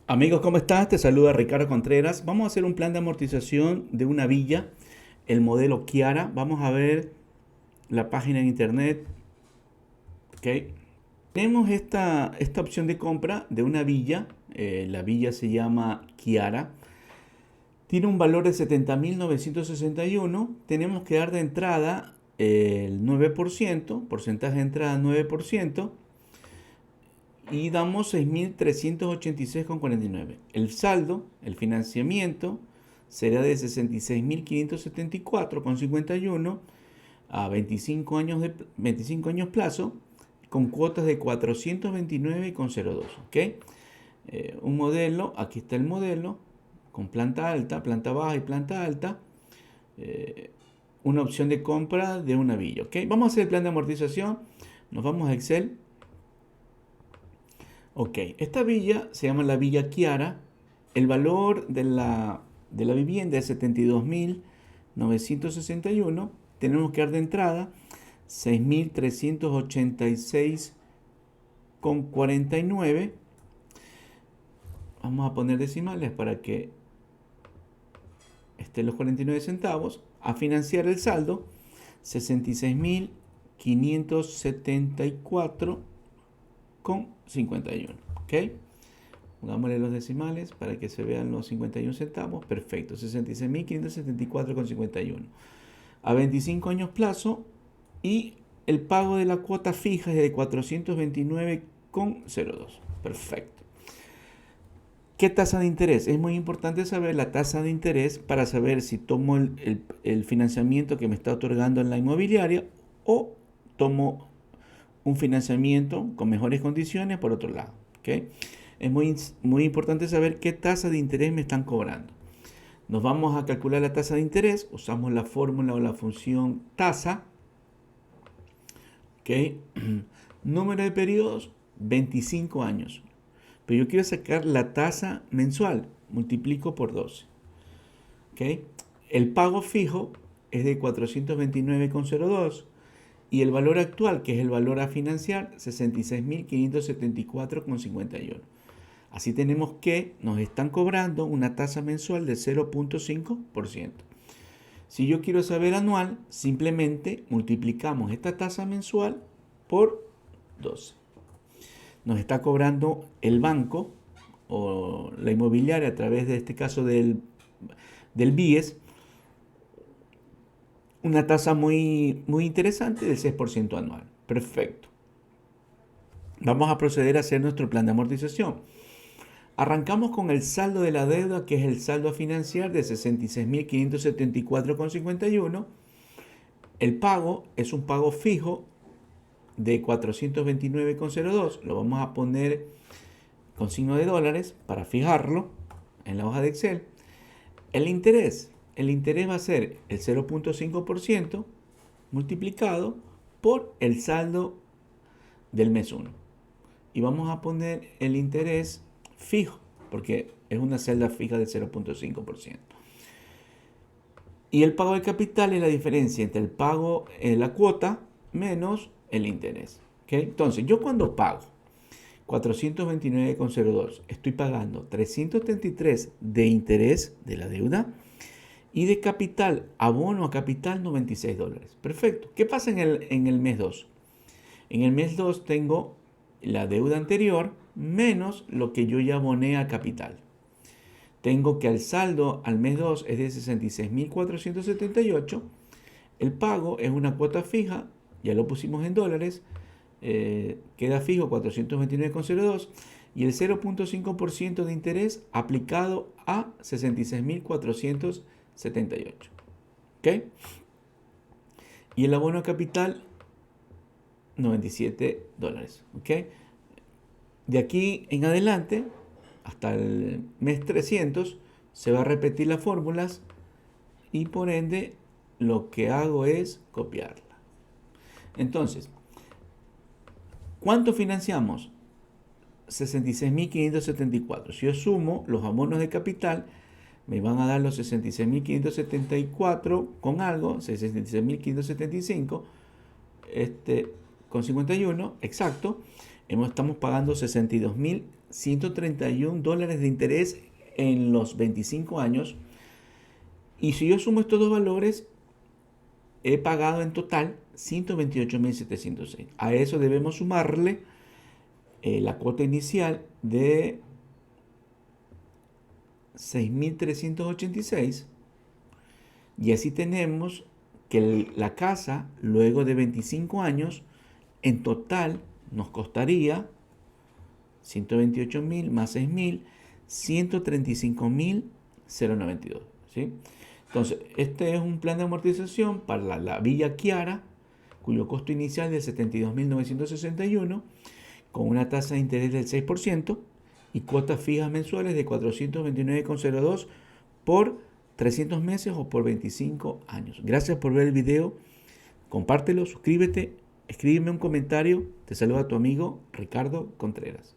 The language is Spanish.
Amigos, ¿cómo estás? Te saluda Ricardo Contreras. Vamos a hacer un plan de amortización de una villa, el modelo Kiara. Vamos a ver la página en internet. ¿Ok? Tenemos esta opción de compra de una villa. La villa se llama Kiara. Tiene un valor de 70.961. Tenemos que dar de entrada el 9%, porcentaje de entrada 9%. Y damos 6.386,49. El saldo, el financiamiento, será de 66.574,51 a 25 años plazo, con cuotas de 429,02. ¿Ok? Un modelo, aquí está el modelo, con planta alta, planta baja y planta alta. Una opción de compra de una villa. ¿Ok? Vamos a hacer el plan de amortización. Nos vamos a Excel. Ok, esta villa se llama la Villa Kiara. El valor de la vivienda es 72.961. Tenemos que dar de entrada 6.386,49. Vamos a poner decimales para que estén los 49 centavos. A financiar el saldo, 66.574,51. ¿Ok? Pongámosle los decimales para que se vean los 51 centavos. Perfecto, 66.574,51. A 25 años plazo y el pago de la cuota fija es de 429,02. Perfecto. ¿Qué tasa de interés? Es muy importante saber la tasa de interés para saber si tomo el financiamiento que me está otorgando en la inmobiliaria o tomo un financiamiento con mejores condiciones por otro lado. ¿Ok? Es muy importante saber qué tasa de interés me están cobrando. Nos vamos a calcular la tasa de interés, usamos la fórmula o la función tasa. ¿Ok? Número de periodos, 25 años. Pero yo quiero sacar la tasa mensual, multiplico por 12. ¿Ok? El pago fijo es de 429,02 y el valor actual, que es el valor a financiar, 66.574,51. Así tenemos que nos están cobrando una tasa mensual de 0,5%. Si yo quiero saber anual, simplemente multiplicamos esta tasa mensual por 12. Nos está cobrando el banco o la inmobiliaria a través de este caso del BIES una tasa muy interesante del 6% anual. Perfecto. Vamos a proceder a hacer nuestro plan de amortización. Arrancamos con el saldo de la deuda, que es el saldo a financiar de 66.574,51. El pago es un pago fijo de 429,02. Lo vamos a poner con signo de dólares para fijarlo en la hoja de Excel. El interés va a ser el 0,5% multiplicado por el saldo del mes 1. Y vamos a poner el interés fijo, porque es una celda fija del 0,5%. Y el pago de capital es la diferencia entre el pago, la cuota, menos el interés. ¿Okay? Entonces, yo cuando pago 429,02, estoy pagando 333 de interés de la deuda y de capital, abono a capital, $96. Perfecto. ¿Qué pasa en el mes 2? En el mes 2 tengo la deuda anterior menos lo que yo ya aboné a capital. Tengo que el saldo al mes 2 es de 66.478. El pago es una cuota fija, ya lo pusimos en dólares, queda fijo 429,02 y el 0,5% de interés aplicado a 66.478. ¿Ok? Y el abono a capital, $97. ¿Ok? De aquí en adelante, hasta el mes 300, se va a repetir las fórmulas y por ende lo que hago es copiarla. Entonces, ¿cuánto financiamos? 66.574. Si yo sumo los abonos de capital, me van a dar los 66.574 con algo, 66.575, con 51, exacto. Estamos pagando 62.000 $131 de interés en los 25 años. Y si yo sumo estos dos valores, he pagado en total 128.706. A eso debemos sumarle la cuota inicial de 6.386. Y así tenemos que la casa, luego de 25 años, en total nos costaría 128.000 más 6.000, 135.092. ¿Sí? Entonces, este es un plan de amortización para la Villa Chiara, cuyo costo inicial es de 72.961, con una tasa de interés del 6% y cuotas fijas mensuales de 429,02 por 300 meses o por 25 años. Gracias por ver el video. Compártelo, suscríbete, escríbeme un comentario. Te saluda tu amigo Ricardo Contreras.